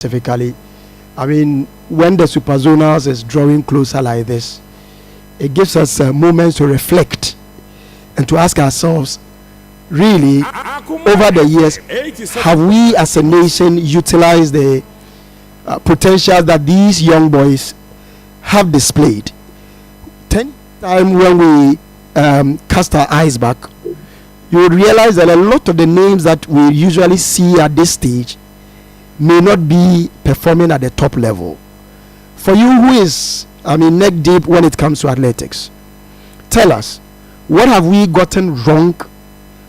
specifically. I mean, when the superzonals is drawing closer like this, it gives us moments to reflect and to ask ourselves, really, over the years, have we as a nation utilized the potential that these young boys have displayed? 10 times when we cast our eyes back, you would realize that a lot of the names that we usually see at this stage may not be performing at the top level. For you who is, neck deep when it comes to athletics, tell us, what have we gotten wrong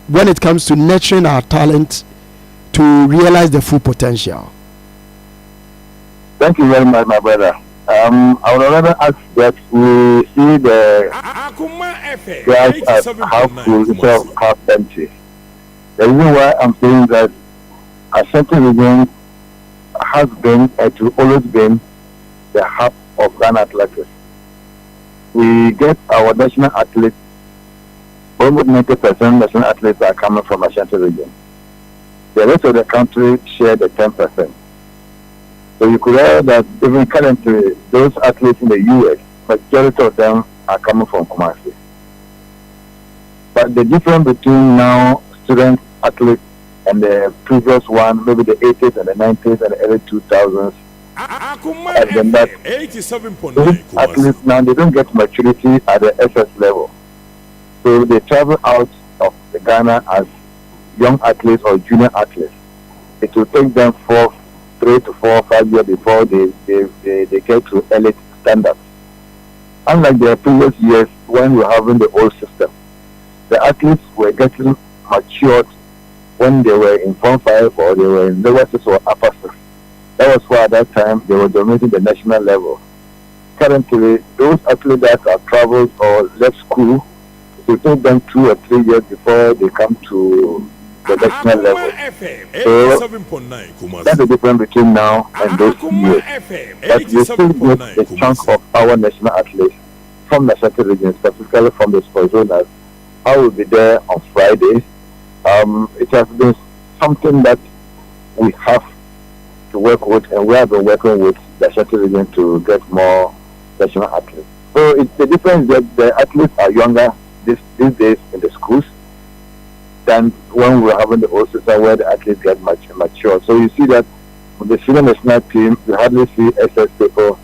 when it comes to nurturing our talent to realize the full potential? Thank you very much, my brother. I would rather ask that we see the guys as half full instead of half empty. The reason why I'm saying that Ashanti region has been and will always been the hub of Ghana athletics. We get our national athletes, almost 90% national athletes are coming from Ashanti region. The rest of the country share the 10%. So you could hear that even currently, those athletes in the US, majority of them are coming from Kumasi. But the difference between now student athletes and the previous one, maybe the 80s and the 90s and the early 2000s, and then that those athletes now, they don't get maturity at the SS level. So they travel out of the Ghana as young athletes or junior athletes. It will take them 3 to 4 or 5 years before they get to elite standards. Unlike the previous years when we were having the old system, the athletes were getting matured when they were in Form 5 or they were in lower 6 or upper 6. That was why at that time they were dominating the national level. Currently, those athletes that have traveled or left school, it will take them 2 or 3 years before they come to the national level. So that's the difference between now and those 2 years. But we still get a chunk of our national athletes from the Ashanti region, specifically from the Sporzonas. I will be there on Friday. It has been something that we have to work with, and we have been working with the Ashanti region to get more national athletes. So it's the difference that the athletes are younger these days in the schools than when we were having the old system where the athletes get much mature. So you see that with the senior national team, you hardly see SS people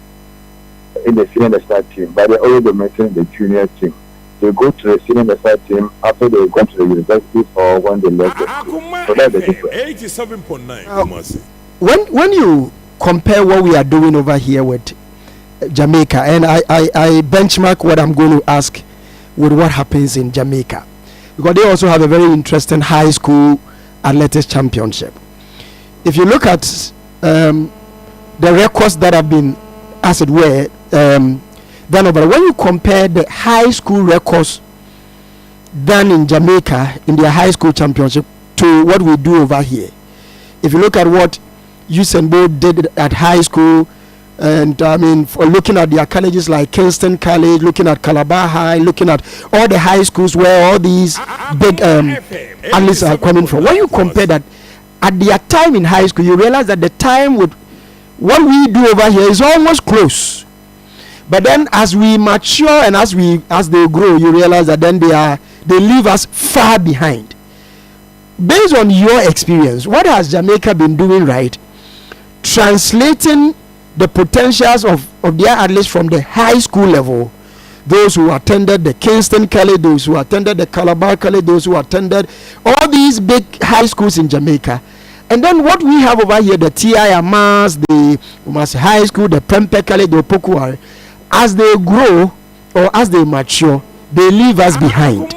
in the senior national team, but they're already dominating the junior team. They go to the senior national team after they go to the universities or when they left the school. So that's the difference. When you compare what we are doing over here with Jamaica, and I benchmark what I'm going to ask with what happens in Jamaica, because they also have a very interesting high school athletics championship. If you look at the records that have been, as it were, done over, when you compare the high school records done in Jamaica in their high school championship to what we do over here, if you look at what Usain Bolt did at high school, and for looking at their colleges like Kingston College, looking at Calabar High, looking at all the high schools where all these big athletes are coming from, when you compare that at their time in high school, you realize that the time with what we do over here is almost close. But then as we mature and as they grow, you realize that then they leave us far behind. Based on your experience, what has Jamaica been doing right, translating the potentials of their athletes from the high school level, those who attended the Kingston College, those who attended the Calabar College, those who attended all these big high schools in Jamaica, and then what we have over here, the T.I. Amas, the Umasi High School, the Prempeh College, the Opokuwari, as they grow or as they mature, they leave us behind.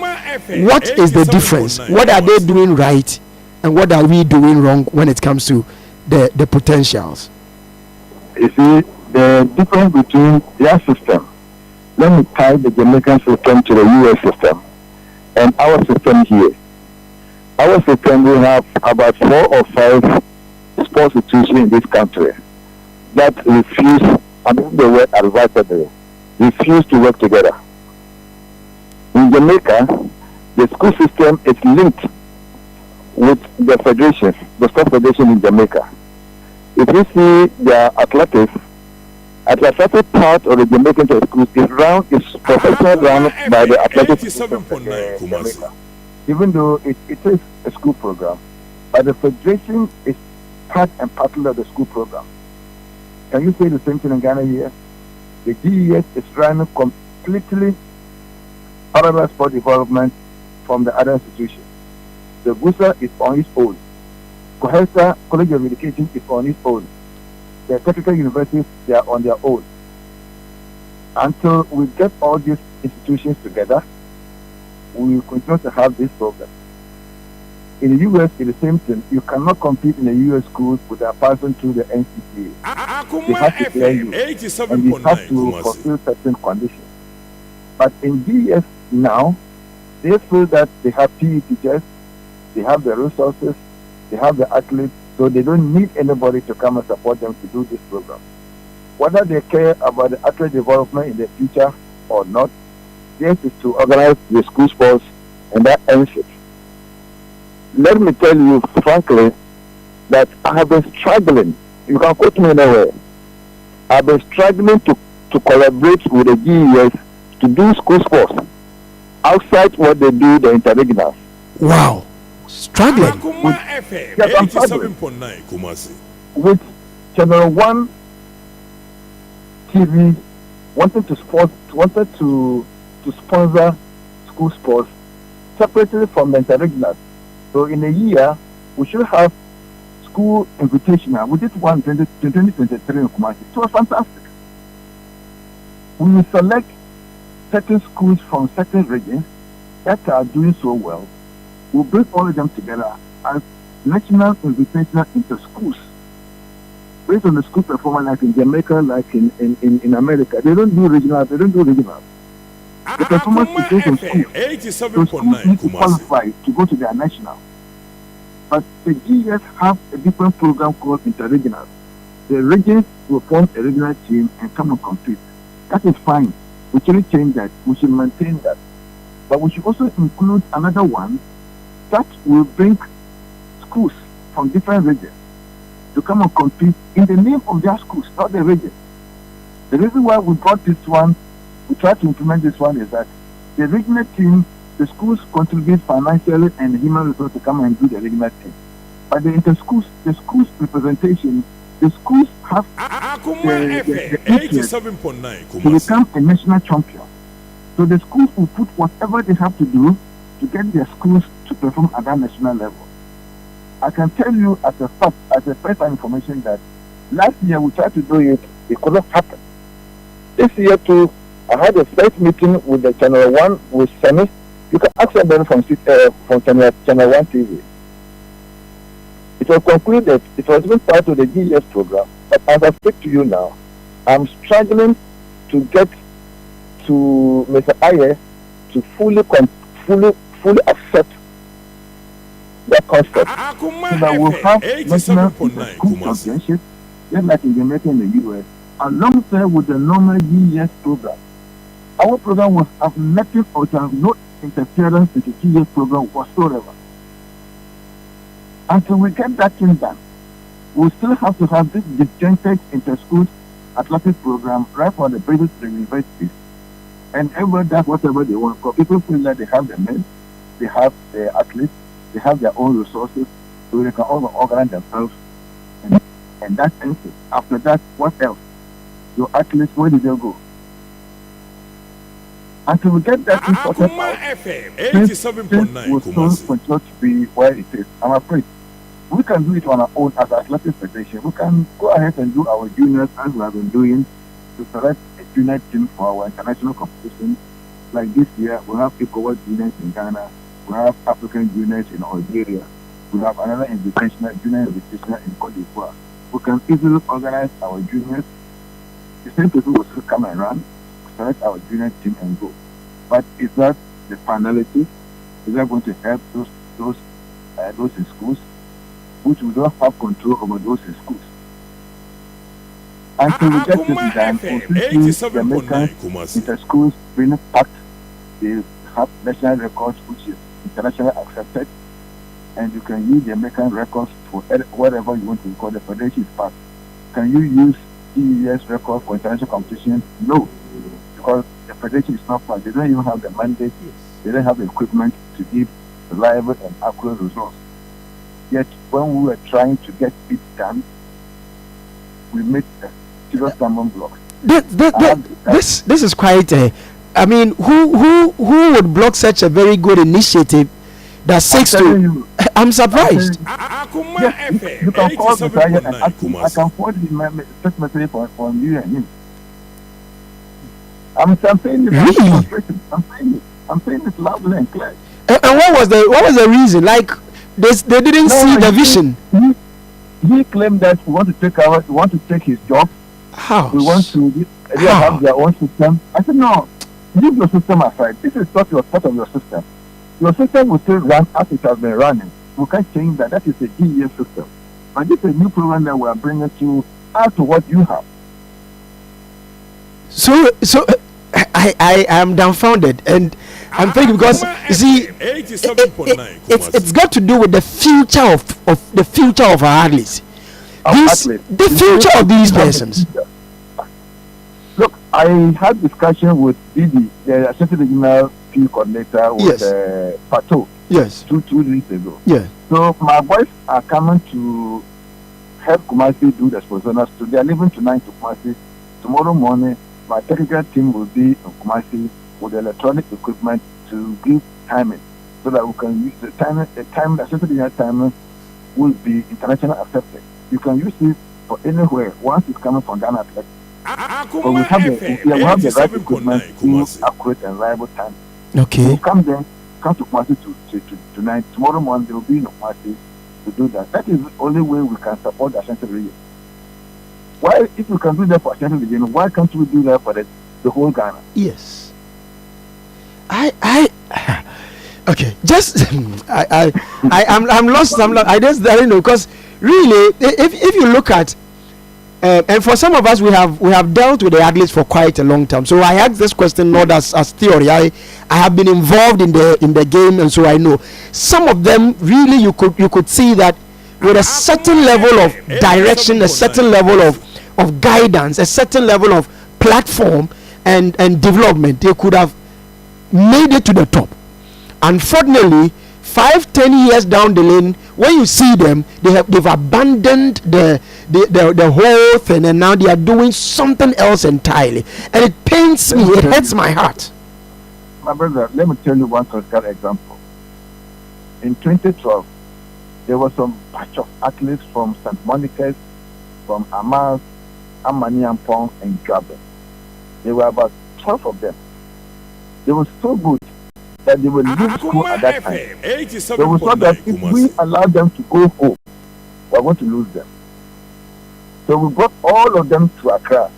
What is the difference? What are they doing right, and what are we doing wrong when it comes to the potentials? You see, the difference between their system, let me tie the Jamaican system to the US system and our system here. Our system, we have about 4 or 5 sports institutions in this country that refuse, the word advisedly, refuse to work together. In Jamaica, the school system is linked with the federation, the sport federation in Jamaica. if you see their athletics part of the Jamaican schools is professional run by the Athletic Jamaica. Even though it is a school program, but the federation is part and parcel of the school program. Can you say the same thing in Ghana here? The GES is running completely parallel sport development from the other institutions. The GUSA is on its own. COHESA, College of Education, is on its own. The technical universities, they are on their own. Until we get all these institutions together, we will continue to have this problem. In the US, it's the same thing. You cannot compete in the US schools without passing through the NCTA. They have to clear you, and you have to fulfill certain conditions. But in GES now, they feel that they have PE teachers, they have the resources, they have the athletes, so they don't need anybody to come and support them to do this program. Whether they care about the athlete development in the future or not, theirs is to organize the school sports, and that ends it. Let me tell you frankly that I have been struggling. You can quote me anywhere. I've been struggling to collaborate with the GES to do school sports outside what they do, the interregionals. Wow. Struggling. With Channel 1 TV wanted to sponsor school sports separately from the interregionals. So in a year, we should have school invitational. We did one in 2023 in Kumasi. It was fantastic. We will select certain schools from certain regions that are doing so well. We'll bring all of them together as national invitational into schools. Based on the school performance, like in Jamaica, like in America. They don't do regional. The performance is based on schools. So schools need to qualify to go to their national. But the GES have a different program called interregional. The regions will form a regional team and come and compete. That is fine. We shouldn't change that. We should maintain that. But we should also include another one that will bring schools from different regions to come and compete in the name of their schools, not the region. The reason why we brought this one, we try to implement this one, is that the regional team, the schools contribute financially and human resources to come and do the regional team. But the schools representation, the schools have the interest to become a national champion. So the schools will put whatever they have to do to get their schools to perform at that national level. I can tell you as a fact, as a first-hand information, that last year we tried to do it, it couldn't happen. This year too, I had a first meeting with the Channel 1 with Semi. You can access them from Channel 1 TV. It was concluded, it was even part of the GES program, but as I speak to you now, I'm struggling to get to Mr. Aye to fully accept that concept. So that we'll have national school championships, just like in Jamaica and the US, alongside with the normal GES program. Our program will have nothing or to have no interference with the GES program whatsoever. Until we get that thing done, we'll still have to have this disjointed inter-school athletic program right for the basic universities. And everyone does whatever they want. Because people feel that they have the men, they have the athletes, they have their own resources, so they can all organize themselves. And that ends it. After that, what else? Your athletes, where did they go? Until we get that thing sorted out, things will still continue to be where it is. I'm afraid we can do it on our own as athletic federation. We can go ahead and do our juniors as we have been doing to select a junior team for our international competition. Like this year, we have ECOWAS juniors in Ghana, we have African juniors in Algeria, we have another junior invitational in Cote d'Ivoire. We can easily organize our juniors. The same people will still come and run, select our junior team and go. But is that the finality? Is that going to help those in schools, which we don't have control over those in schools? Until we get this done, the Americans inter schools being packed, they have national records which is internationally accepted, and you can use the American records for whatever you want to call the federation is packed. can you use GES record for international competition? No, because the federation is not part. They don't even have the mandate. They don't have the equipment to give reliable and accurate results. Yet, when we were trying to get it done, we made a serious stumbling block. This is quite a. I mean, who would block such a very good initiative that seeks to? I'm surprised. Yes, you can call the target and I can forward the text message from you and him. I'm saying it. Really? I'm saying it loudly and clear. And what was the reason? Like they didn't see the vision. He claimed that we want to take his job. How? We want to have their own system. I said no. Leave your system aside. This is not your part of your system. Your system will still run as it has been running. We can't change that. That is a GES system. And this is a new program that we are bringing to add to what you have. So I am dumbfounded, and I'm thinking because you see, it's got to do with the future of our athletes. The future of these persons. Look, I had discussion with Didi, the assistant regional field coordinator with Pato. Yes. Two weeks ago. Yeah. So my boys are coming to help Kumasi do the sponsors. So they are leaving tonight to Kumasi. Tomorrow morning, my technical team will be in Kumasi with electronic equipment to give timing, so that we can use the time. The assistant regional timing will be international accepted. You can use it for anywhere once it's coming from Ghana. So we have the right equipment to accurate and reliable time. Okay. So come to Kumasi to tonight. Tomorrow morning they will be in Kumasi to do that. That is the only way we can support the Ashanti region. Why, if we can do that for Ashanti region, why can't we do that for the whole Ghana? Yes. Okay. Just I'm lost. I don't know, because really, if you look at. And for some of us, we have dealt with the athletes for quite a long time. So I ask this question not as theory. I have been involved in the game, and so I know some of them. Really, you could see that with a certain level of direction, a certain level of guidance, a certain level of platform and development, they could have made it to the top. Unfortunately, 5-10 years down the lane, when you see them, they've abandoned the whole thing, and now they are doing something else entirely, and it pains me. It hurts my heart. My brother, let me tell you one critical example. In 2012, there was some batch of athletes from St. Monica's, from Amas, Amaniampong, and Joabin. There were about 12 of them. They were so good that they were leaving school at that time. So we thought that if we allow them to go home, we are going to lose them. So we brought all of them to Accra.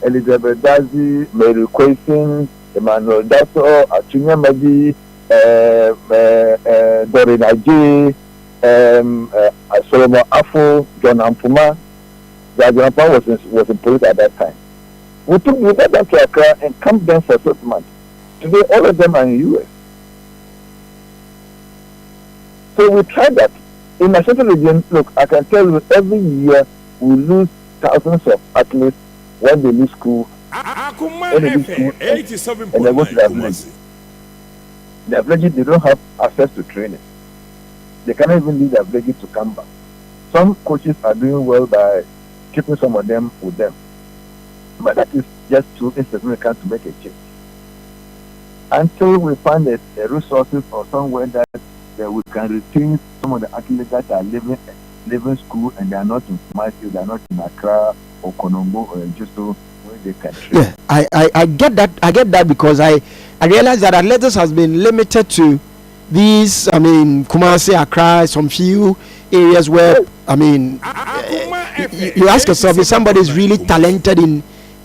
Elizabeth Dazi, Mary Quason, Emmanuel Dasso, Atunya Medi, Doreen Aji, Solomon Afo, John Ampuma. John Ampuma was in police at that time. We got them to Accra and camped them for 6 months. Today, all of them are in the US. So we tried that. In a certain region, look, I can tell you every year we lose thousands of athletes when they leave school. When they leave school and they go to the village. The village, they don't have access to training. They cannot even leave the village to come back. Some coaches are doing well by keeping some of them with them. But that is just too insignificant to make a change. Until we find a resources or somewhere that we can retain some of the athletes that are leaving school and they are not in Kumasi, they are not in Accra or Konongo or Justo, where they can train. Yeah, I get that. I get that because I realize that athletics has been limited to these. I mean, Kumasi, Accra, some few areas where I mean, you ask yourself if somebody is really talented in,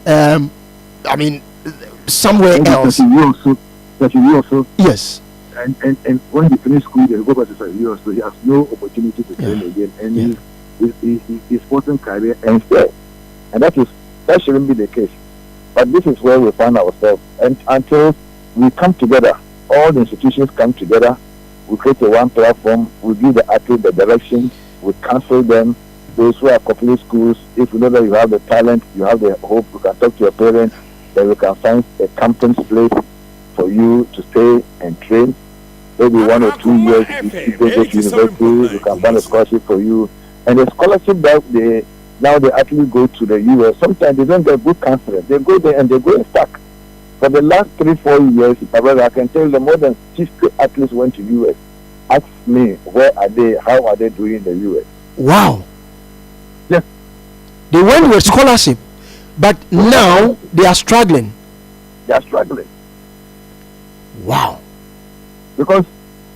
I mean, somewhere else. Yes. And when he finished school, they go back to South, so he has no opportunity to train again, and his sporting career ends there. And that shouldn't be the case. But this is where we find ourselves. And until we come together, all the institutions come together, we create one platform, we give the athlete the direction, we counsel them, those who are complete schools, if you know that you have the talent, you have the hope, you can talk to your parents, then you can find a campus place for you to stay and train. Maybe 1 or 2 years, if you go to university, you can find a scholarship for you. And the scholarship that they actually go to the US, sometimes they don't get good counseling. They go there and they go stuck. For the last 3-4 years, I can tell you more than 50 athletes went to US. Ask me, where are they? How are they doing in the US? Wow. Yes. They went with scholarship, but now they are struggling. They are struggling. Wow. Because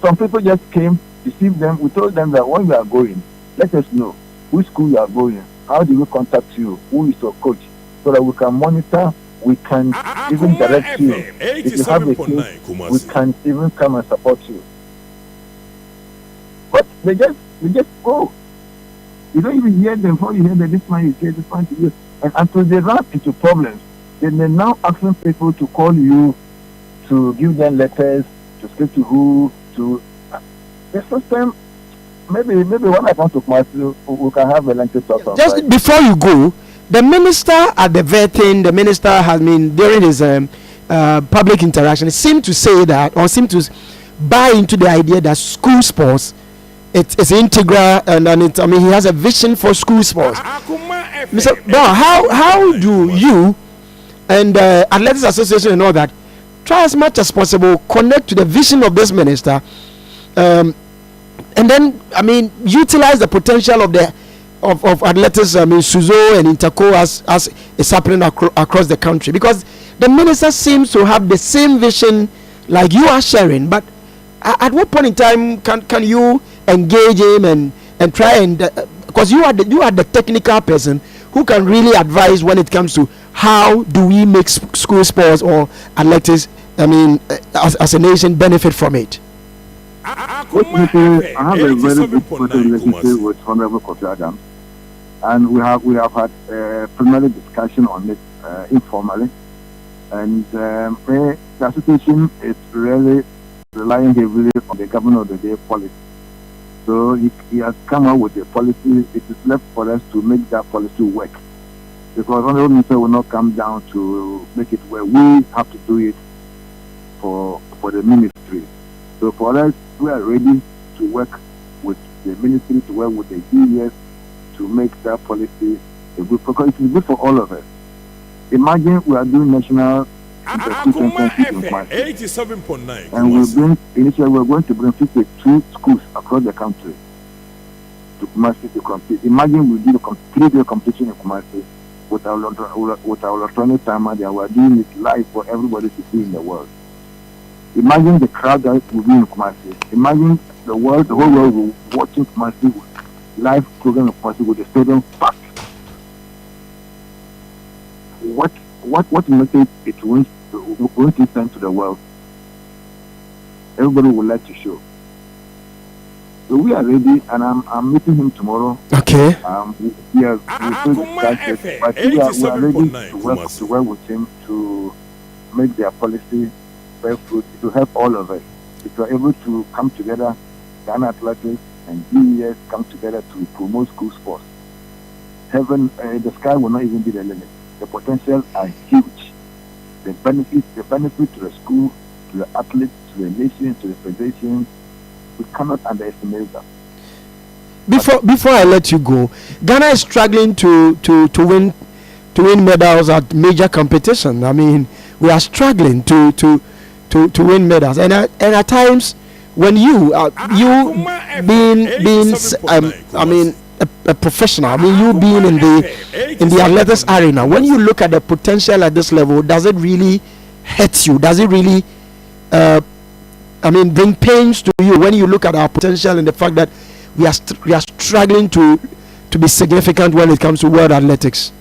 some people just came, deceived them. We told them that when you are going, let us know which school you are going. How do we contact you? Who is your coach? So that we can monitor, we can even direct you. If you have a case, we can even come and support you. But they just go. You don't even hear them before you hear that this man is here, this man is here. And until they run into problems, then they're now asking people to call you, to give them letters, to speak to who, to the system. Maybe when I come to Kumasi, we can have a lengthy talk on just before you go. The minister at the vetting, the minister has been during his public interaction, seemed to say that, or seemed to buy into the idea that school sports it's integral, and it, I mean, he has a vision for school sports. Mr. Brown, how do you and Athletics Association and all that try as much as possible connect to the vision of this minister, and then utilize the potential of the of athletics, Suzo and Interco as is happening across the country, because the minister seems to have the same vision like you are sharing, but at what point in time can you engage him and try and because you are the technical person who can really advise when it comes to how do we make school sports or athletics as a nation benefit from it? I have a very good personal relationship with Honorable Kofi Adams, and we have had a preliminary discussion on it informally, and the association is really relying heavily on the governor of the day policy. So he has come out with a policy. It is left for us to make that policy work, because Honorable Minister will not come down to make it work. We have to do it for the ministry. So for us, we are ready to work with the ministry, to work with the GES to make that policy a good, because it is good for all of us. Imagine we are doing national Kumasi, and initially we're going to bring 52 schools across the country to Kumasi to compete. Imagine we do a 3-day competition in Kumasi with our electronic timer there. We're doing it live for everybody to see in the world. Imagine the crowd that will be in Kumasi. Imagine the whole world will watching Kumasi with live program in Kumasi with the stadium packed. What message it going to send to the world? Everybody would like to show. So we are ready, and I'm meeting him tomorrow. Okay. We are ready to work with him to make their policy bear fruit, to help all of us. If we are able to come together, Ghana Athletics and GES come together to promote school sports, the sky will not even be the limit. The potential are huge. The benefit to the school, to the athletes, to the nation, to the federation, we cannot underestimate that. Before I let you go, Ghana is struggling to win medals at major competition. I mean, we are struggling to win medals, and at times when you being a professional, you being in the athletics arena, when you look at the potential at this level, does it really hurt you? Does it really bring pains to you when you look at our potential and the fact that we are struggling to be significant when it comes to world athletics?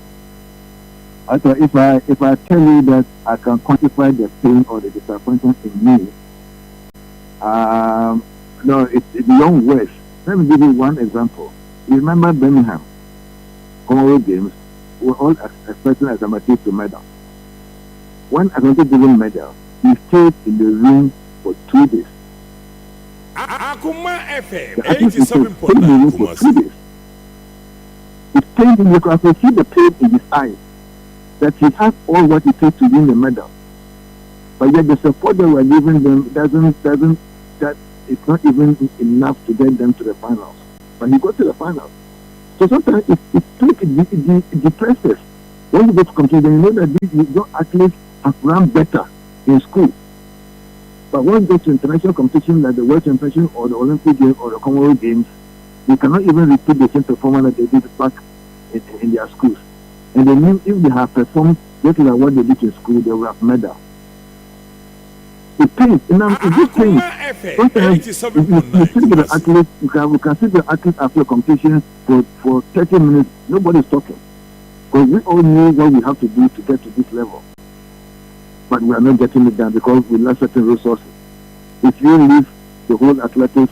If I tell you that I can quantify the pain or the disappointment in me, no, it's beyond words. Let me give you one example. You remember Birmingham Commonwealth Games? We were all expecting Azamati to medal. When Azamati given medal, he stayed in the room for 2 days. Akuma FM 87.9 for 2 days. pain, you can see the pain in his eyes, that he has all what it takes to win the medal. But yet the support that we're giving them that it's not even enough to get them to the finals. But he got to the finals. So sometimes it depresses. When you go to compete, then you know that these athletes have run better in school. But when you go to international competition like the World Championship or the Olympic Games or the Commonwealth Games, they cannot even repeat the same performance that they did back in their schools. And they mean if they have performed just like what they did in school, they will have medal. It pains. It's just pains. Sometimes you see the athletes, we can see the athletes after competition for 30 minutes, nobody's talking. Because we all know what we have to do to get to this level. But we are not getting it done because we lack certain resources. If you leave the whole athletics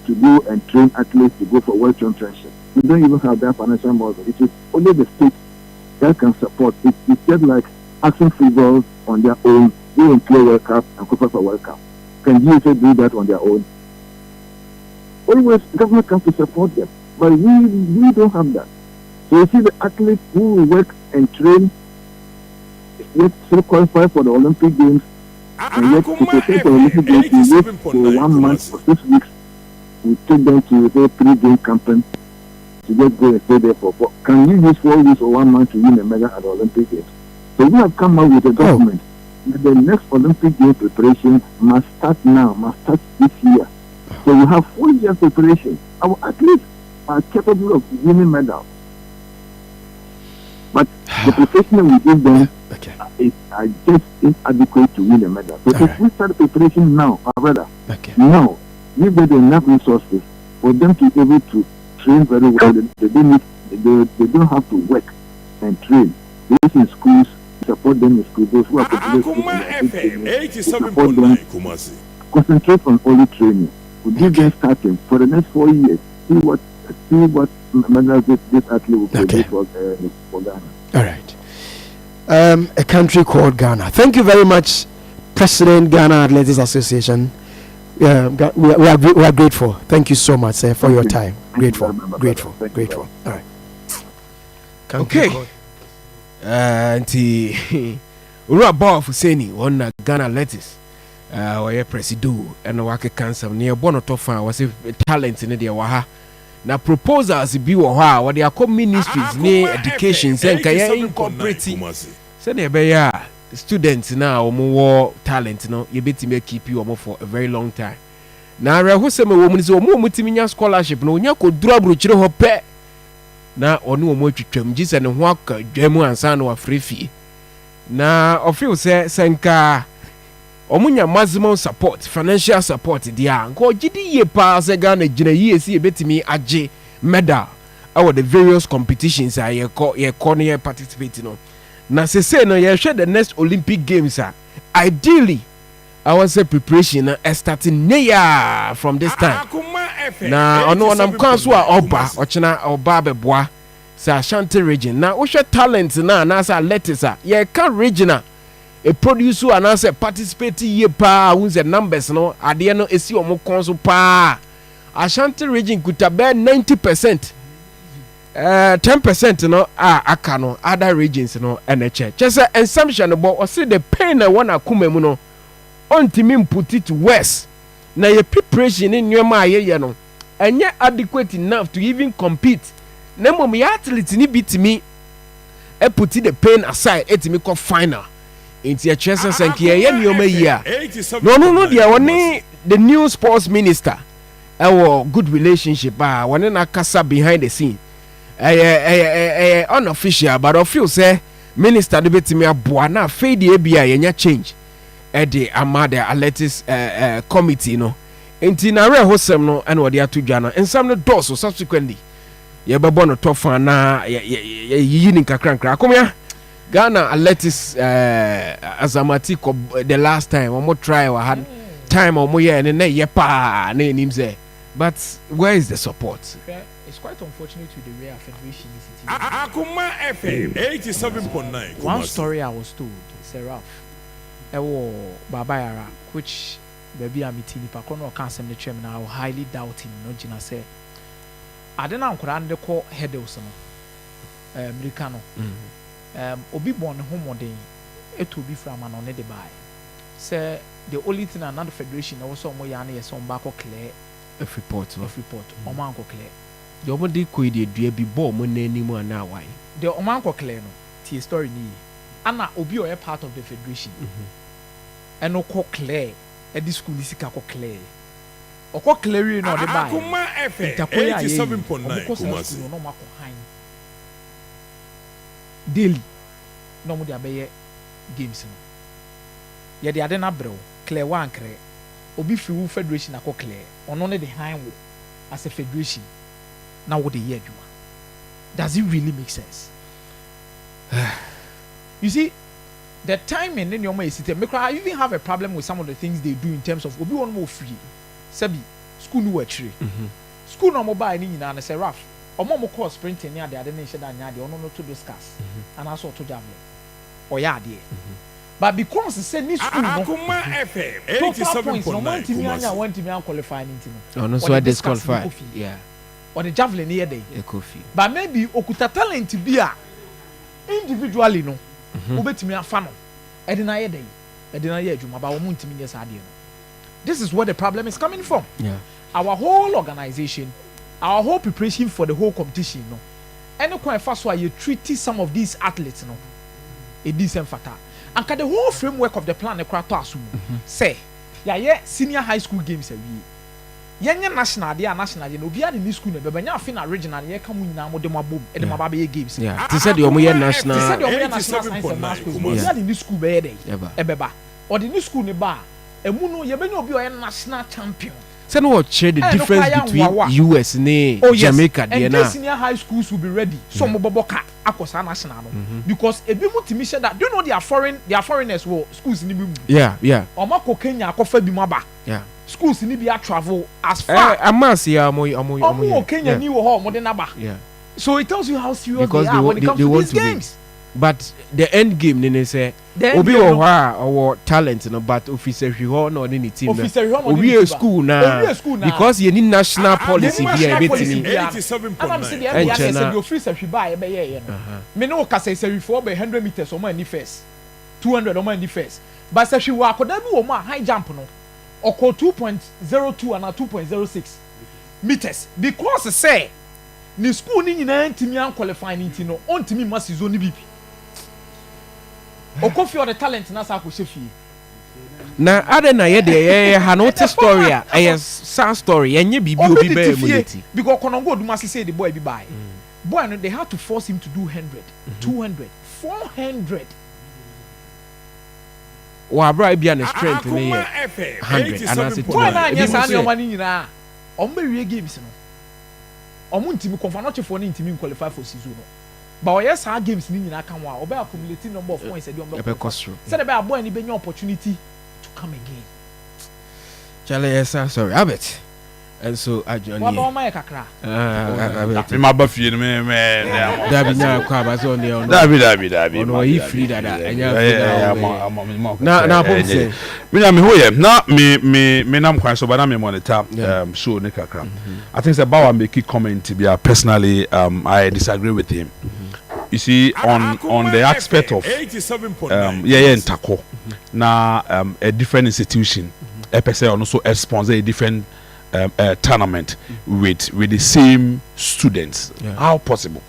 to go and train athletes to go for World Championship, we don't even have that financial model. It is only the state that can support. It's just like asking football on their own, go and play World Cup and qualify for World Cup. Can GSA do that on their own? Always government comes to support them, but we don't have that. So you see the athletes who work and train, yet still qualify for the Olympic Games, and yet to prepare for the Olympic Games, we wait for 1 month or 6 weeks. We take them to the 3-game campaign to just go and stay there for 4. Can you use 4 weeks or 1 month to win a medal at the Olympic Games? So we have come up with a document that the next Olympic Game preparation must start now, must start this year. So we have 4 years preparation. Our athletes are capable of winning medals. But the preparation we give them is just inadequate to win a medal. So if we start preparation now, our brother, now, give them enough resources for them to be able to train very well. They don't have to work and train. Those in schools, support them in school. Those who are support them, concentrate on only training. We give them starting for the next 4 years. See what medals this athlete will produce for Ghana. All right. A country called Ghana. Thank you very much, President Ghana Athletics Association. We are grateful. Thank you so much, sir, for your time. Grateful. All right. Okay. Auntie, we're about to say on Ghana Athletics. Oye presido and wake cancer near Bonotofa was a talent in the Waha. Now proposals be wa what they are called ministries near education and kaya incorporating. Say they students now more talent no you bet me keep you for a very long time. Now who say woman is more multimillion scholarship no nya ko dura bruchire ho pe. Na onu mo twetwam gise ne ho aka dwamu ansa na wa free fee. Na ofio say senka omunya maximum support, financial support dia nko gidi ye pa se Ghana gina ye si ebetimi age medal our the various competitions are ye corner participate no na se say no ye hwe the next Olympic Games ideally our say preparation starting near from this time na ono onam kwan so a oba ochina oba beboa sa Ashanti region na wo hwe talent na sa athletics ye ka regional a producer and answer participate ye pa who's the numbers no ade no esi omo konso pa Ashanti region could have 90%. 10% no aka no other regions no NH. Just an assumption about or say the pain I want akuma mu no ontimi put it west. Na your preparation in your ye no enye adequate enough to even compete. Na mom ya athlete ni beat me e put the pain aside etimi ko final. Into a chess and Kia year. No, dear, only the new sports minister. Our good relationship, one in a casa behind the scene. Unofficial, but of you say, Minister de Betimia Buana, fade the ABI and your change. At the Amada Athletics committee, no. Into Nare Hosem, no, and what they are to Ghana, and some of the doors, so subsequently. Yababono Tofana, Yinika Crankra. Come here. Ghana Athletics Azamati the last time or more try or had time or more and then yepa name say. But where is the support? It's quite unfortunate with the way our federation is sitting. Akuma FM 87.9. One story I was told, Seraph, Ewo Babayara, which baby I'm meeting if I can't cancel the chairman, I will highly doubt him. No, Gina say, I don't know. Could I call head or some? Americano. Obi born home day. It will be from an on the buy. Say the only thing another federation also more yana is some back clear. If report. Or manco clear. The omodi ko de dua bi bo mo nani mu na why. The omanko clear no. Tia story ni. Anna obi or a part of the federation. And no co clear. At this school is kako clear. Oko clear no the buy. Akuma FM 87.9 Kumasi. No mako high. Daily. No mo dia be games no. Ye de ade na brew clear one clear. Obi free federation ako clear. Ono ne the high wo as a federation. Now what the year adwuma. Does it really make sense? You see, the timing in your mind is I even have a problem with some of the things they do in terms of obi one more free. Sebi school no actually. School no mobile ni na say rough. Omo mo call sprinting near the other nation that near the ono no to discuss. And also to javelin. Or yeah there. But because say ni school no Akuma FM 87.9 want to me qualify into no. No so disqualify. Yeah. Or the javelin here day. Kofi. But maybe okuta talent be a individually no. Obetimi afa no. E dey na here day. E dey na here adwuma ba wo muntimi yes ade no. This is where the problem is coming from. Yeah. Our whole organization, our whole preparation for the whole competition no. Any kind of so you treat some of these athletes no. A decent fatal. And the whole framework of the plan ekra to assume. Say, yeah senior high school games every yenye national day national day no bia the new school no be nya afi na regional ye ka mu nyina mo de mo abom e de mo ba be games yeah ti said you ye national ti said you national science and math school bia the new school be dey e be ba or the new school ne ba emu no ye be nya obi o ye national champion say no what share the difference between US and Jamaica there na and senior high schools will be ready some boboka akosa national no because ebi mu timi share that do you know they are foreigners wo schools ni bi yeah omako Kenya akofa bi mu aba yeah schools ni be travel as far amasi omo Kenya ni wo ho mo de naba yeah so it tells you how serious because they are when it comes to these games but the end game ni say obi wo ha or talent no but officer hwe no ni team na obi a school na because you need national policy be a betini 87.9 and say the officer hwe ba e be ye no me no ka say for be 100 meters o man ni first 200 o man ni first but say hwe wa akoda bi wo ma high jump no oko 2.02 and 2.06 meters because say ni school ni nyina ntimi an qualify ni ntino on timi ma season ni bibi oko fi all the talent na sa ko shefi na ade na ye de ha no te story a sad story enye bibi obi be emulate because konongo oduma say the boy bi buy boy no they had to force him to do 100 200 400 wa bra bia na strength ni 100 and as it boy na anya sa na omani nyina o ma wie games no omo ntimi confirmation for ni ntimi qualify for season no but o yes our games ni nyina kan wa o be accumulate number of points e dey on be cost say the boy boy ni be new opportunity to come again Charlie yes sorry Albert and so ajoni wa ba ma kakra me ma ba fie me dabi nya kwa ba so ne on dabi no yi free dada enya na pom say me na me hoye na me nam kwan so ba na me monitor show ne kakra I think say Bawa make a comment be personally I disagree with him. You see on the aspect of ntako na a different institution a person also sponsor a different tournament with the same students. How possible?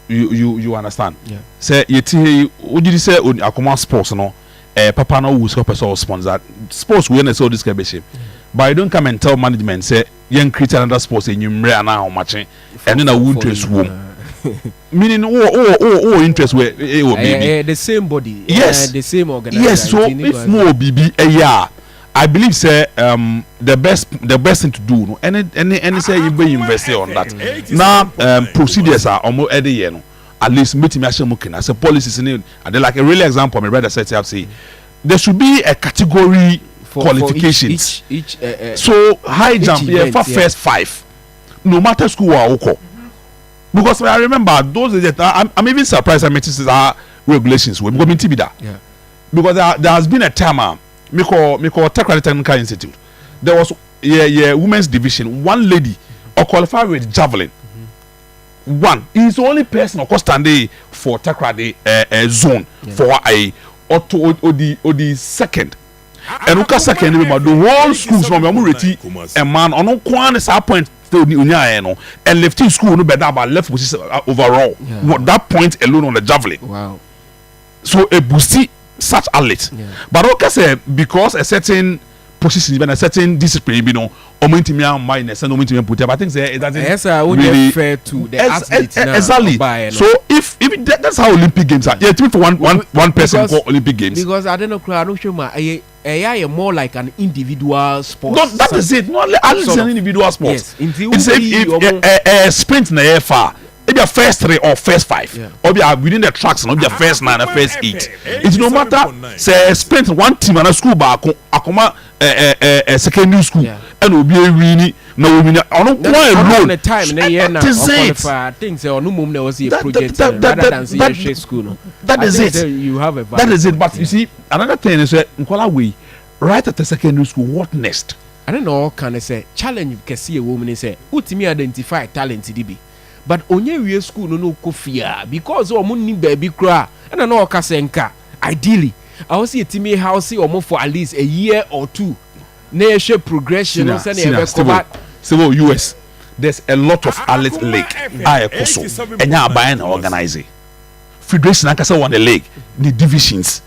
You understand? Yeah. Say yeti ojidi say akoma sports no papa no who person sponsor sports we na say this can but I don't come and tell management say young create another sports in you na how much and then I would interest womb meaning interest where the same body yes the same organization yes so if more bb yeah I believe say the best thing to do no any say you be invest on that now procedures are almost every year no at least meeting me as a policies in and they like a real example my brother said say there should be a category qualifications for each so high jump event, for first 5 no matter school or oko because I remember those that I'm even surprised I mean are regulations we go mean tibida because there has been a time me call Technical Institute there was women's division one lady or qualified with javelin one. He's the only person of course standing for takrade zone for a or the second. And Uka second, the whole schools from Yamuriti, a man on no one is our point to Unia and left school no better about left position overall. What that point alone on the javelin. Wow. So a boosty such athlete. But okay say because a certain position even a certain discipline, you know, omintimia minus and omintimia put up. I think it doesn't really fair to the athletes now. Exactly. So if that's how Olympic Games are. Yeah, to me for one person called Olympic Games. Because I don't know, I don't show my AI more like an individual sport. No, that is it. No, it's an individual sport. Yes. It's if sprint in the air far. Maybe first 3 or first 5, or be within the tracks, and be first 9 or first 8. It's no matter say sprint one team and a school back, akoma secondary school, and will be a really no winner. I don't know the time in the year now. I think so. No moment there was a project rather than see school. That is it. You have a that is it. But you see, another thing is Nkola way right at the secondary school. What next? I don't know. Can I say challenge? Can see a woman say, "Utimi identify talent DB." But onye we school no kofia because o mun ni baby kra and no okasenka ideally I will see a team house or for at least a year or 2 na share progression no say na civil US there's a lot of athlete league ayekoso enya aban na organize federation aka say one the league the divisions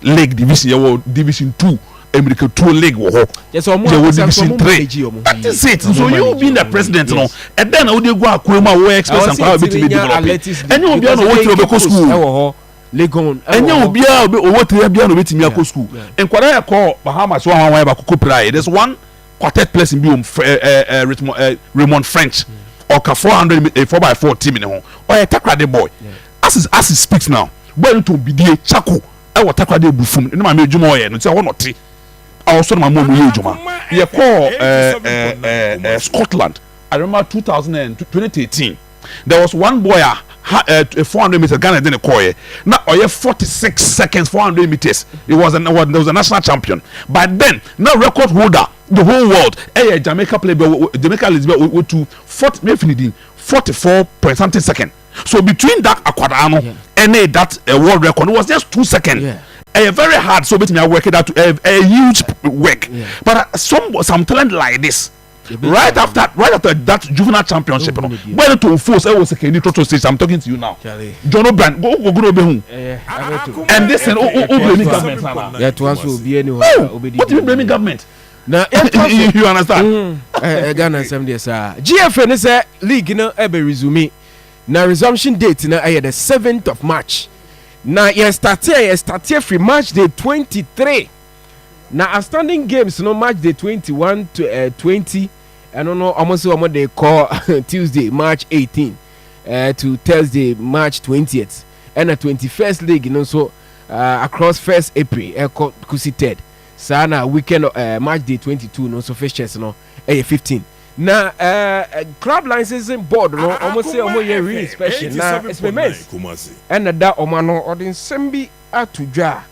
league division you division 2 America 2 league wo ho yes omo division 3 that is it so you being the president no and then we dey go akwema we express and how bit be develop and you be no what you be school legon and you be what you be no bit me akọ school and kwara e call Bahamas one ba kokoprai there's one quartet place in Raymond French or 400 4x4 team in ho or a takrade boy as he speaks now boy to be the chako e what takrade bufum no ma me dwuma o ye no ti ho no te also my mom ye dwuma ye call Scotland. I remember 2013 there was one boy 400 meters Ghana didn't call now or 46 seconds 400 meters there was a national champion but then no record holder the whole world Jamaica play Jamaica Elizabeth to 44 point something second so between that Aquadano and that world record it was just 2 seconds very hard so between I work it out to a huge work but some talent like this right after that juvenile championship when to force I was second total stage I'm talking to you now John O'Brien go and this and blaming government yeah to us will be anyway what do you blaming government now you understand Ghana 70 GFN is a league no ebe resume now resumption date na the 7th of March now you start free March day 23 now outstanding games no March day 21 to 20 I don't know almost what they call Tuesday March 18 to Thursday March 20th and the 21st league you know so across 1st April kusi 3rd sana weekend March day 22 no so first chance no 15 now club licensing board no almost say almost year re-inspection now experiments and that omano or the sembi atudwa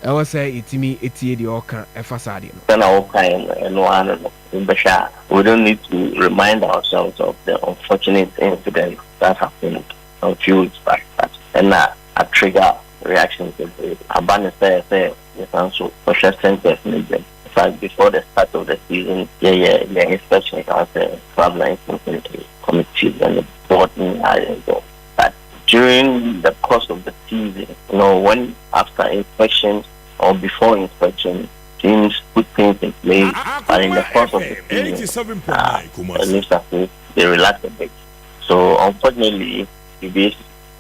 I was say it's me the oka efasadi no we don't need to remind ourselves of the unfortunate incident that happened a few weeks back and a trigger reaction to the abandoned say also social centers in fact before the start of the season the inspection has a club licensing committee and the board in Ireland. But during the course of the season, you know, when after inspection or before inspection, teams put things in place, but in the course of the season, they relax a bit. So unfortunately,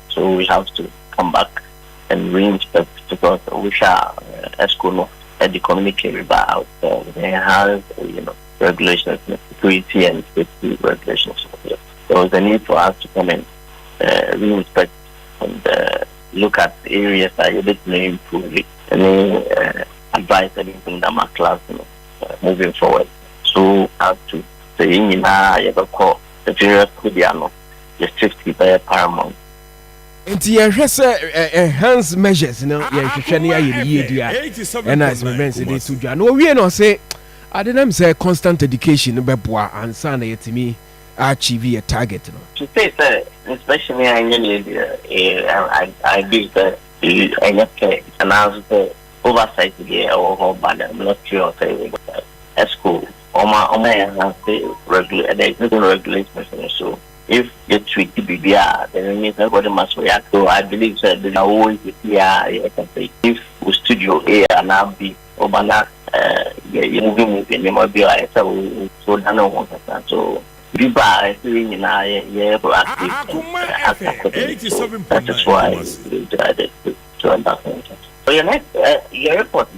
so we have to come back and re-inspect because we shall the economic about enhance regulations, security and safety regulations. So there's a need for us to come and re-inspect and look at areas that you did may improve it. Any advice anything that my class moving forward. So as to the the period could be the safety by paramount. Nti enhance measures no hwehwɛ ne aye die dia and as me mention dey to no we no say I didn't say constant education beboa ansa na yetimi achieve a target no. To say that, especially I do that. I just announce the oversight here or bad. I'm not sure at school. My has to regulate so if you treat the BBR, then it means everybody must react. So I believe that there are always if we studio A and R B Obana you move in the mobile so done so BBR is doing in our proactive. That is why we decided to understand. So your next your report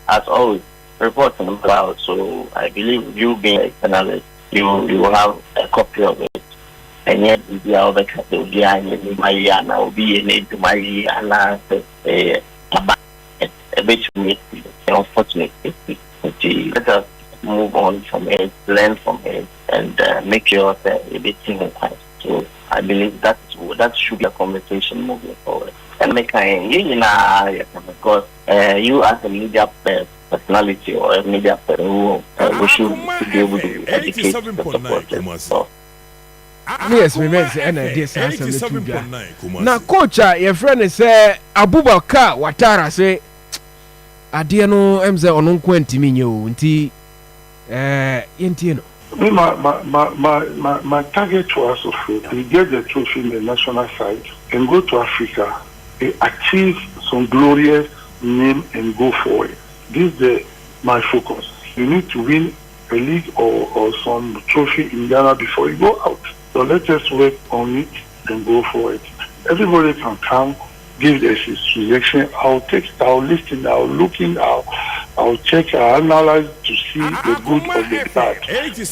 as always report on the cloud, so I believe you being a journalist, you will have a copy of it. And yet, the other category, and I will be in it to my and a bit unfortunately. Let us move on from it, learn from it, and make sure that a bit in time. So I believe that should be a conversation moving forward. And make because you as a media personality or a media person who we should be able to educate the support. Yes, we meant and this has some now coach your friend is Abubakar Watara say adeɛ no emze ɔno nko antimi nye o nti yentie no. My target was to get the trophy in the national side and go to Africa and achieve some glorious name and go forward. This is my focus. You need to win a league or some trophy in Ghana before you go out. So let us work on it and go forward. Everybody can come, give their suggestion. I'll listen, I'll look in, I'll check, I'll analyze to see the good of the bad.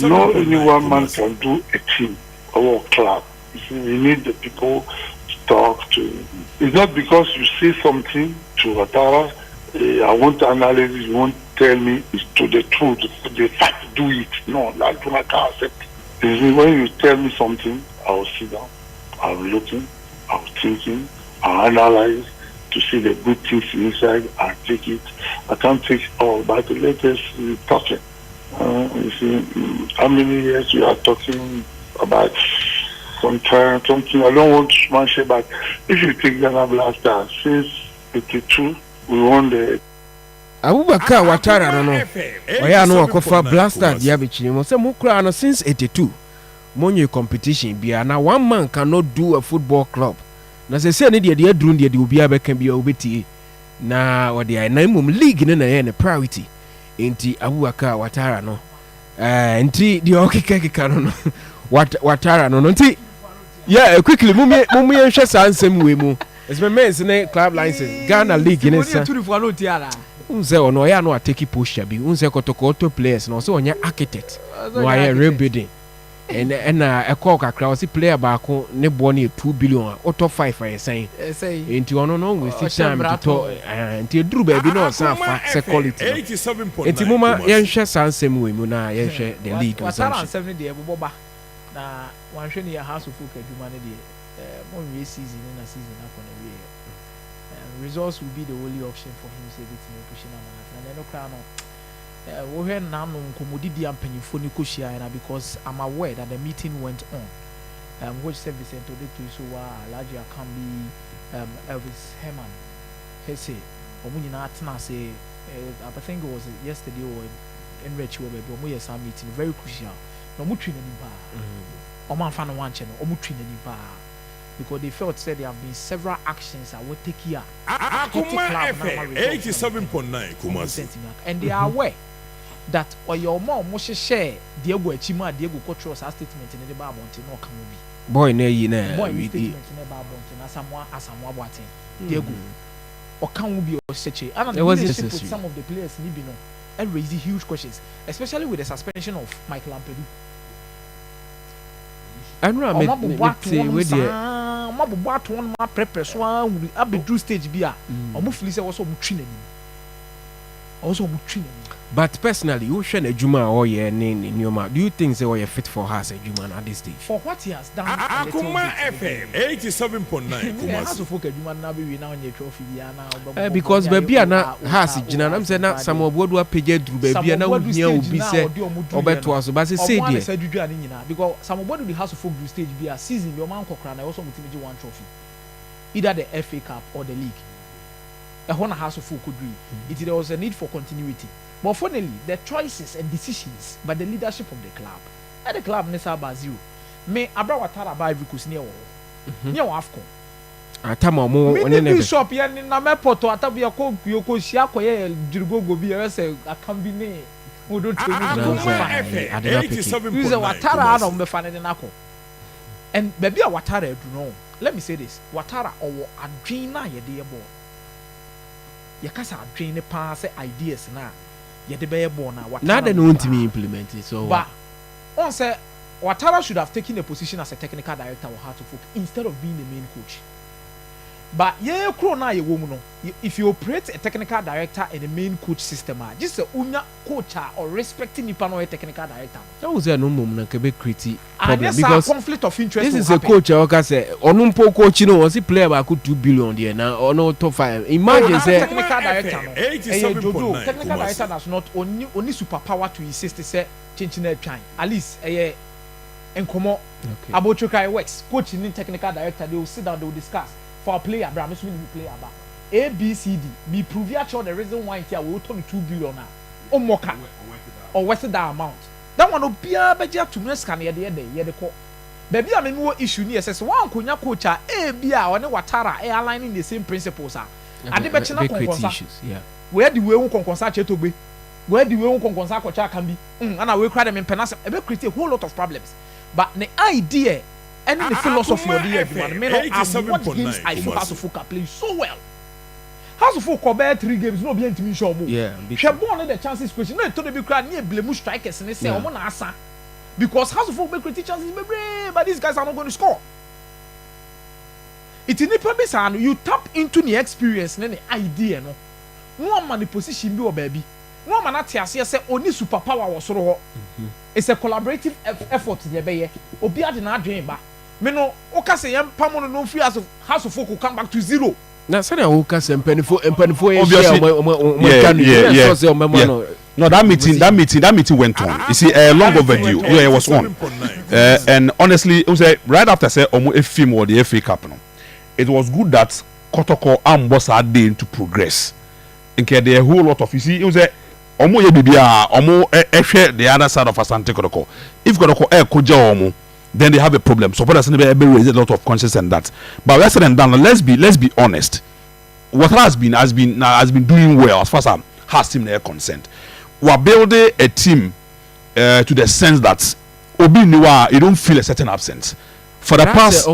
No any one man can do a team or a club. You see, we need the people to talk to. It's not because you say something to Watara, I want to analyze it, you won't tell me it's to the truth, the fact, do it. No, that's what I can't accept. When you tell me something, I'll sit down, I'll looking, I'll thinking, I'll analyze to see the good things inside, I'll take it. I can't take all, but let us be talking. You see, how many years we are talking about something, I don't want to smash it, but if you take Ghana Blackstars, since 82, we won the Abubakar Watara no oya no akofa Blackstars dia bechiri mo say mo kura no since 82 monye competition bia na one man cannot do a football club na say ne dia aduru dia obi abeka bia obetie na odi na mum league ne na ye ne priority enti Abubakar Watara no enti dia okeka no Watara no enti yeah quickly mum ye hwe sa ansem we mu it's my men's club license Ghana league ne sa unse ono ya no ateki posture bi unse Kotoko players no so onya architect no aye real building and e call kakra o si player ba ko ne bo na 2 billion auto 5 aye say enti ono no we sit time to talk enti eduru ba bi no san fa se quality enti mama ye hwe sansem we mu na ye hwe the league resumption 7 de ebobo ba na wan hwe ne ya house of folk aduma ne de mo we season na season akọ na we results will be the only option for him say everything pushing on and then no crown we hear now no komodidi ampanyifo ni koshia na because I'm aware that the meeting went on which said Vicente Odeto so Alhaji Akambi Elvis Herman he say omu nyina atena say I think it was yesterday or in Rechi we be omu yes meeting very crucial no mu twin ni ba omu anfa no wanche no omu twin ni ba because they felt said there have been several actions that will take here. 87.9 Kumasi. And they are aware that or your mom must share Diego Chima, Diego Cotro's statement in the Bible until no can be. Boy, nay, you know, boy, statement in the Bible until Asamoah Watson. Diego or can be or such a. And with some of the players, Libino, and raising huge questions, especially with the suspension of Michael Lampedu. I know with the what one my prepare so I be do stage bia omo feel say was so twin also train. But personally, you should a Juma or your name in your mouth. Do you think they were fit for her as a Juma at this stage? For what he has done, Akuma FM 87.9. Has to focus Juma now be now in your trophy now. Because baby and has Jina, I'm saying that some of what were paid through baby and now will be said or better was about to say, because some of what the House of Folk stage be a season your man Cochrane also with one trophy, either the FA Cup or the league. A House of Folk could read it. There was a need for continuity. But finally, the choices and decisions by the leadership of the club. At the club, Nessa Bazil. May Abrawatara by Vicus near Afcon. Atama more when you shop here in Namapoto, Atabia Coke, Yoko Shiakoye, Dirgo be a combine. Who don't tell me Watara on the Fananako. And baby, Watara, you know. Let me say this Watara or Adrina, ye dear boy. Yakasa Adrina pass ideas now. Yet the bear born now. They want to be implemented. So, but on say Watara should have taken a position as a technical director or Heart of Folk instead of being the main coach. But yeah, Krona, you woman, if you operate a technical director and a main coach system, just a unya coach or respecting Nipano technical director. That was a no moment can be critique because conflict of interest. This is a coach. I can say Onumpo coach. You know, was he player about $2 billion there now or no top 5? Imagine say technical director. Technical director does not only superpower to insist to say changing their time. At least a encomo about Chokai works. Coach in technical director, they will sit down, they will discuss. For a player, Abraham, we play about A, B, C, D. Be prove the reason why here we turn $2 billion now. Or more or what's that amount? That one will be a budget to me scan the other call. Baby, I mean, what issue near says one kunya coach A, B, or Watara airlining the same principles are. And the better issues, yeah. Where do we won't consult to be? Where do we won't consult can be? And I will cry them in Penasa. It will create a whole lot of problems. But the idea. And the philosophy of the everyone, what games I feel House of Folk play so well. House of Folk bear 3 games, no be to me show. Yeah, she born the chances question. No, to be crowd near blame strikers and they say, "I'm gonna answer," because House of Folk make create chances, but these guys are not going to score. It's in the purpose and you tap into the experience and the idea. No man the position be or baby. No man at here say only superpower was so. It's a collaborative effort. Obi adi na dream ba. Me no oka say yam pamono no free as House of Folk will come back to zero. Na say na oka say mpanifo obviously no that meeting went on. You see long overdue. Yeah, it was on. And honestly it was right after say omo efim or the FA Cup no. It was good that Kotoko and boss are day to progress. There are a whole lot of, you see it was omo ye bibia omo ehwe the other side of Asante Kotoko. If Kotoko koja omo, then they have a problem. So for us, they raise a lot of conscience and that. But let's say and done. Let's be honest. What has been doing well as far as has team they are concerned. We are building a team to the sense that Obi Niwa you don't feel a certain absence for the past.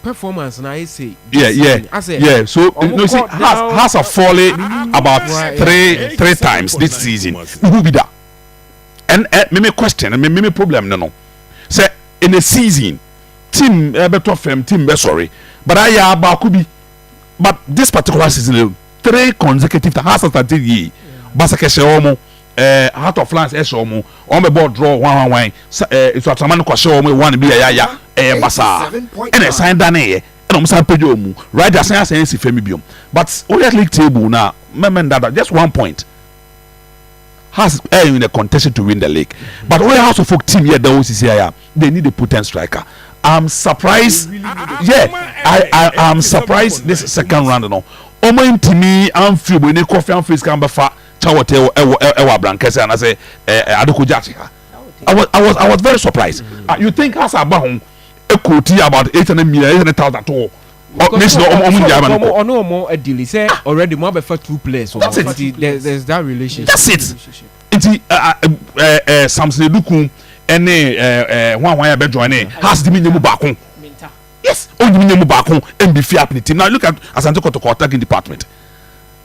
Performance and I say yeah. So you see, has a fallen about three times this season. Who be that? And me question and me problem no. Say in a season, team better firm, team be sorry, but I could be. But this particular season, 3 consecutive has started ye. Basakeshe omo, Heart of Lions eshomo, on the board draw 1-1. It's what a man ko show me one be ya. Basa and a sign dane and almost pejomu right as I say femibium but only league table now that just 1 point has in a contest to win the league but only House of Folk team here they need a potent striker. I'm surprised I'm surprised this second round no omo intimi amfi bo ni coffee and face can be fa chawote ewa blankese and I say adoko jachi I was very surprised. You think has about home a quote about 800 million 800,000 at all. No more a deal. Say already more before 2 players. So that's it. There's that relationship. That's it. Samson Duku and one be join has the minimum back home. Yes, only minimum back home and be fair the team. Now look at Asante Kotoko attacking department.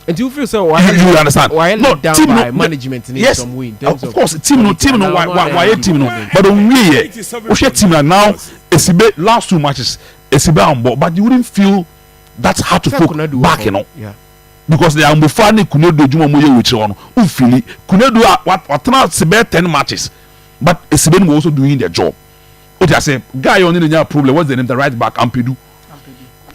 And do you feel so? Why you understand? Why no down by management in yes, some way? Of course, team no. Why team no? But we team now. It's last 2 matches. It's on board, but you wouldn't feel that's hard to Folk back, you know. Yeah. because they are mufani kunedo juma moye which one ufili kunedo what not about 10 matches but Siben was also doing their job. What I say guy on the problem what's the name the right back Ampedu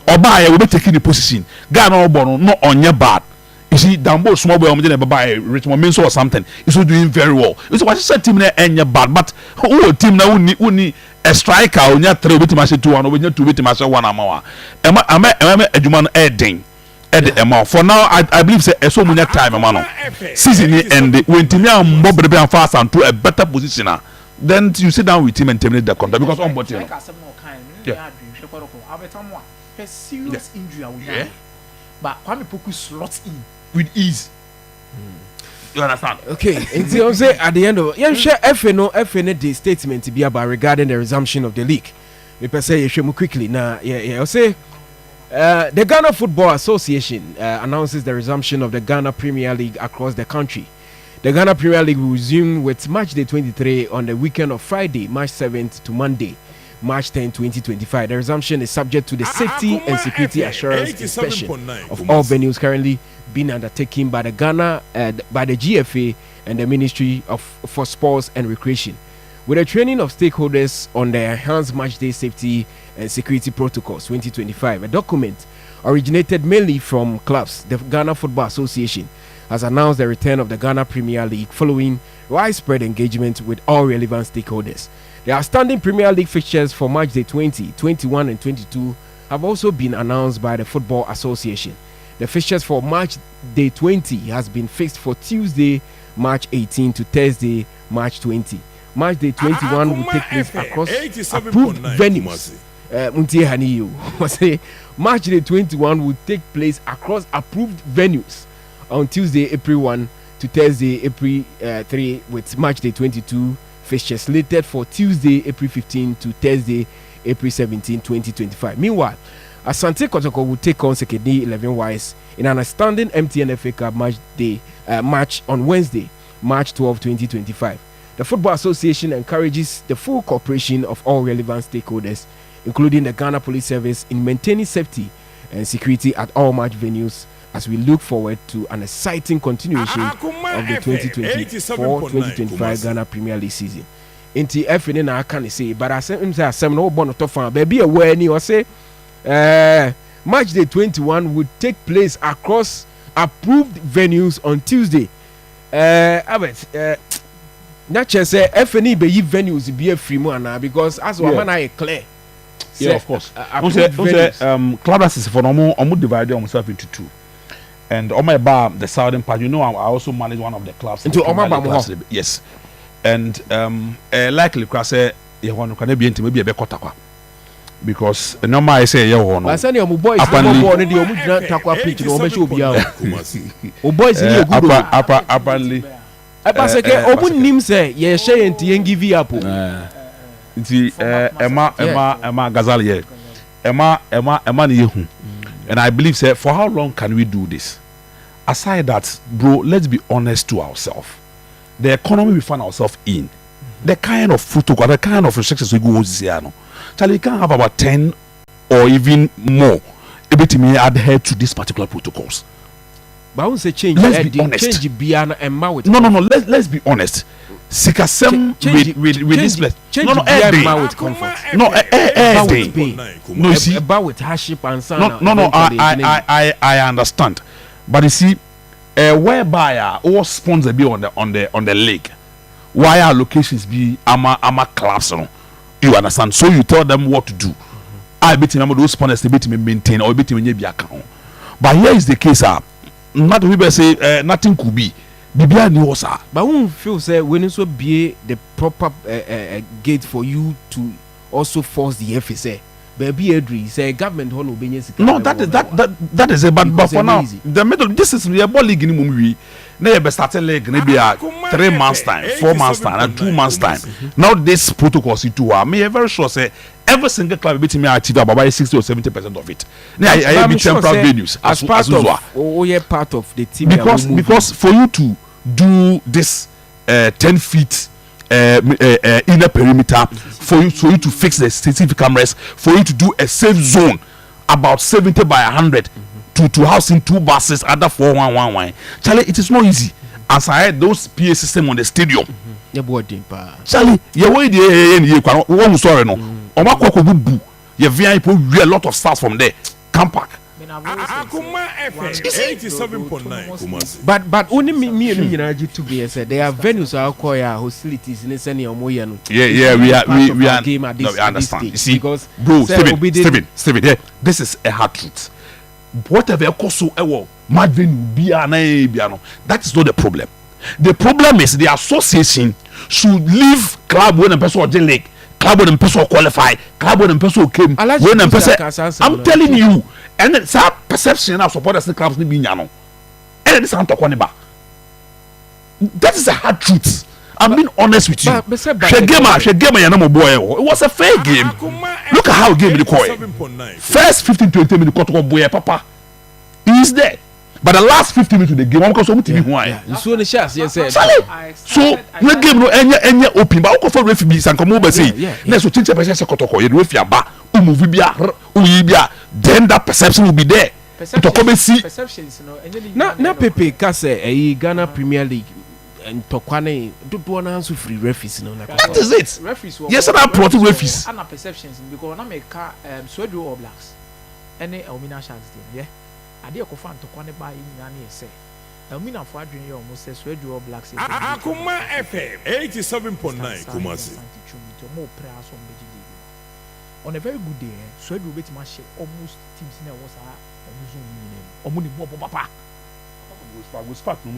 Oba will be taking the position guy no born not on your bad. You see, Dambo small boy, Richmond Minso or something. He's doing very well. It's what said team there and your bad, but who team now only a striker on your 3 with match 2 and over 2 with match 1 hour. Am I a Juman Edding? For now, I believe say so many time, man. Season and when Timia Bob the fast and to a better position, then you sit down with him and terminate the contract because on what you know. Serious injury. But Kwame Poku slots in with ease. You understand? Okay, and so say at the end of share FNO the statement to be about regarding the resumption of the league. We per se you quickly now. Say the Ghana Football Association announces the resumption of the Ghana Premier League across the country. The Ghana Premier League will resume with match day 23 on the weekend of Friday, March 7th to Monday, March 10, 2025. The resumption is subject to the safety and security assurance inspection of all venues currently being undertaken by the Ghana, by the GFA and the Ministry for Sports and Recreation. With the training of stakeholders on the enhanced match day safety and security protocols 2025, a document originated mainly from clubs, the Ghana Football Association has announced the return of the Ghana Premier League following widespread engagement with all relevant stakeholders. The outstanding Premier League fixtures for match day 20, 21 and 22 have also been announced by the Football Association. The fixtures for match day 20 has been fixed for Tuesday, March 18 to Thursday, March 20. Match day 21 will take place across approved venues. Match day 21 will take place across approved venues on Tuesday, April 1 to Thursday, April 3 with match day 22 fixtures slated for Tuesday, April 15 to Thursday, April 17, 2025. Meanwhile, Asante Kotoko will take on Sekedi 11 Wise in an outstanding MTN FA Cup match on Wednesday, March 12, 2025. The Football Association encourages the full cooperation of all relevant stakeholders, including the Ghana Police Service, in maintaining safety and security at all match venues as we look forward to an exciting continuation of the 2024-2025 Ghana Premier League season. Inti FNA na aka say, but I say no born to fan baby aware ni or say match day 21 would take place across approved venues on Tuesday. Not just say FNA be venues be a free man because as one man I clear. Yeah, of course. Clubs is for almost divided themselves into two. And on my bar, the southern part, I also manage one of the clubs. Into Omar. Yes. And likely, because you want to be maybe a Kotoko. Because normal I say, I send your boys apparently. Apparently. Emma Gazali, Emma Yehu. And I believe, sir, for how long can we do this? Aside that, bro, let's be honest to ourselves. The economy we find ourselves in, the kind of protocol, the kind of restrictions we go here, Charlie, you can't have about 10 or even more able to adhere to these particular protocols. But I won't say change. Let's be honest. No. Let's be honest. Sikasem with this place. No, with comfort. No, with pain. No, you see, about with hardship and no. I understand, but you see, whereby all sponsors be on the league, why our locations be ama clubs, you understand? So you tell them what to do. I bet you those sponsors they bet me maintain or bet me be account. But here is the case, not we say nothing could be. But who feel say when you be the proper gate for you to also force the FSA? Baby Adri say government will be no, that is a but for now the middle this is the ball league in movie. Never started league maybe a 3 months time, 4 months time, and 2 months time. Now this protocol me very sure say every single club betting me achieve about 60 or 70% of it. I be temporary venues as part of the team because for you to do this 10 feet inner perimeter, for you to fix the CCTV cameras, for you to do a safe zone about 70 by 100 to housing 2 buses, other 411. Charlie, it is not easy. As I had those PA system on the stadium. Charlie, you wait you one sorry no. Omakoko bubu. You VIP we a lot of stars from there. Come back. Akuma FM 87.9 But only me and you to be said they are venues are called hostilities in any omoyano. Yeah, we are game at this, no, we understand. Stage, you see, because bro, Steven, yeah, this is a hard truth. Whatever coso mad venue that is not the problem. The problem is the association should leave club when a person or league, club when a person qualify, club when a person came, when a person. I'm telling you, and it's our perception of supporters the clubs need and it's Antoquaniba. That is a hard truth. I'm being honest with you. It was a fair game. Look at how game the coin. First 15-20 minutes, Kotoko boy, Papa. He is there. But the last 15 minutes of the game, I'm going to TV why. So the shots, yes, sir. So the game no any open, but I for refugees and come over say. Let's change the perception Kotoko. You refugee ba, umuvibia, then that perception will be there. To come and see. Perceptions, no. Na Pepe kase Ghana Premier League. And Tokwane do one answer free referees no. That is it. Referees. Yes, I brought referees. And perceptions because na make Sweden All Blacks. Any Elmina Sharks team, yeah. Ade ko fan Tokwane ba yi na na say. Elmina for adwene almost say Sweden All Blacks. Akuma FM 87.9 Kumasi. On a very good day, Sweden will be match almost teams in was omuni bo papa. We spark for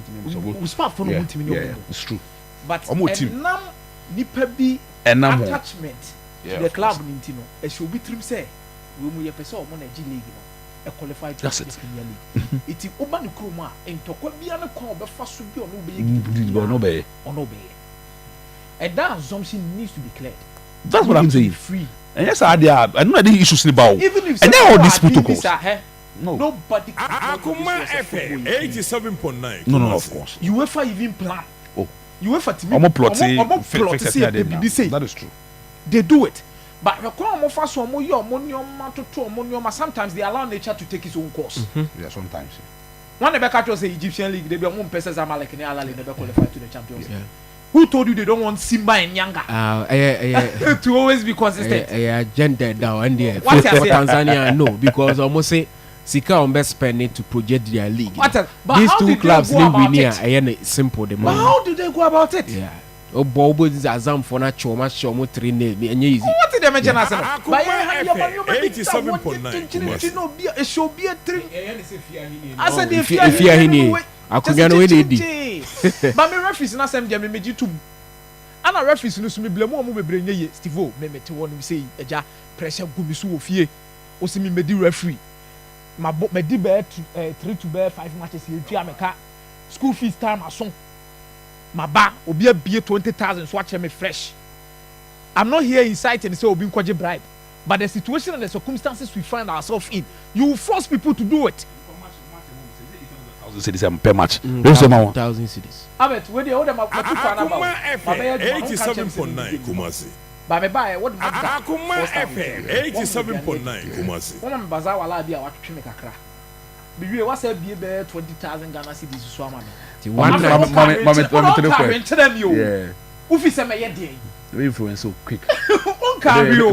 no team. Yeah, it's true. But nam nipa bi attachment to the club nintino. E should be trim say we mu ye pese o mo na G League no. E qualify to the Premier League. It oba no kroma entokwa bia no kwa obefa so bi ono be ono be. And that assumption needs to be cleared. That's what I'm saying. Free. And yes, I don't know the issues about. Even if and now all these protocols. No. Nobody can Akuma FM 87.9. No, of course. UEFA even plan. Oh. UEFA to me. That is true. They do it. But sometimes they allow nature to take its own course. Yeah, sometimes. When the Becca was the Egyptian League, they be among persons Amalek and Alali never qualified to the Champions League. Who told you they don't want Simba and Yanga? To always be consistent. Gender down and there. For Tanzania, no, because almost say Sika on best spending to project their league. These two clubs live in here. Simple. But how do they go about it? Yeah. Oh, Bobo is a zam for na choma shomo 3 name and easy. What did they mention as a 87.9? It should be a 3. I said if you are here. I could get away. But me referees na sem dem me G2. Ana referees no so me blame mo be brenye ye Steve me mete won me say eja pressure gu mi so ofie. O se me di referee. Me di be 3 to be 5 matches here tua me ka. School fees time aso. Ba obi abie 20,000 so watch me fresh. I'm not here inciting say obi nkoje bribe. But the situation and the circumstances we find ourselves in, you force people to do it. Cities per match. 1,000 cities. Abet, where the other Akuma FM 87.9 Kumasi. But me buy what Akuma FM 87.9 Kumasi. One of bazaar wala bia wa twetwe me kakra. Biwe wa say bie be 20,000 Ghana cedis so ama me. One yeah. Ufi say me ye dey. Be influence so quick.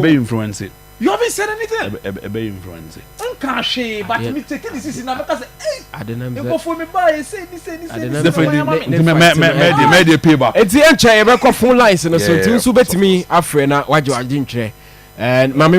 Be influence it. You haven't said anything. Be influence it. But me take this is now because I don't know. Go for me buy say this. Definitely. Me pay back. Enti enche e be ko phone lines no so tin so betimi afre na wajo agintwe and mama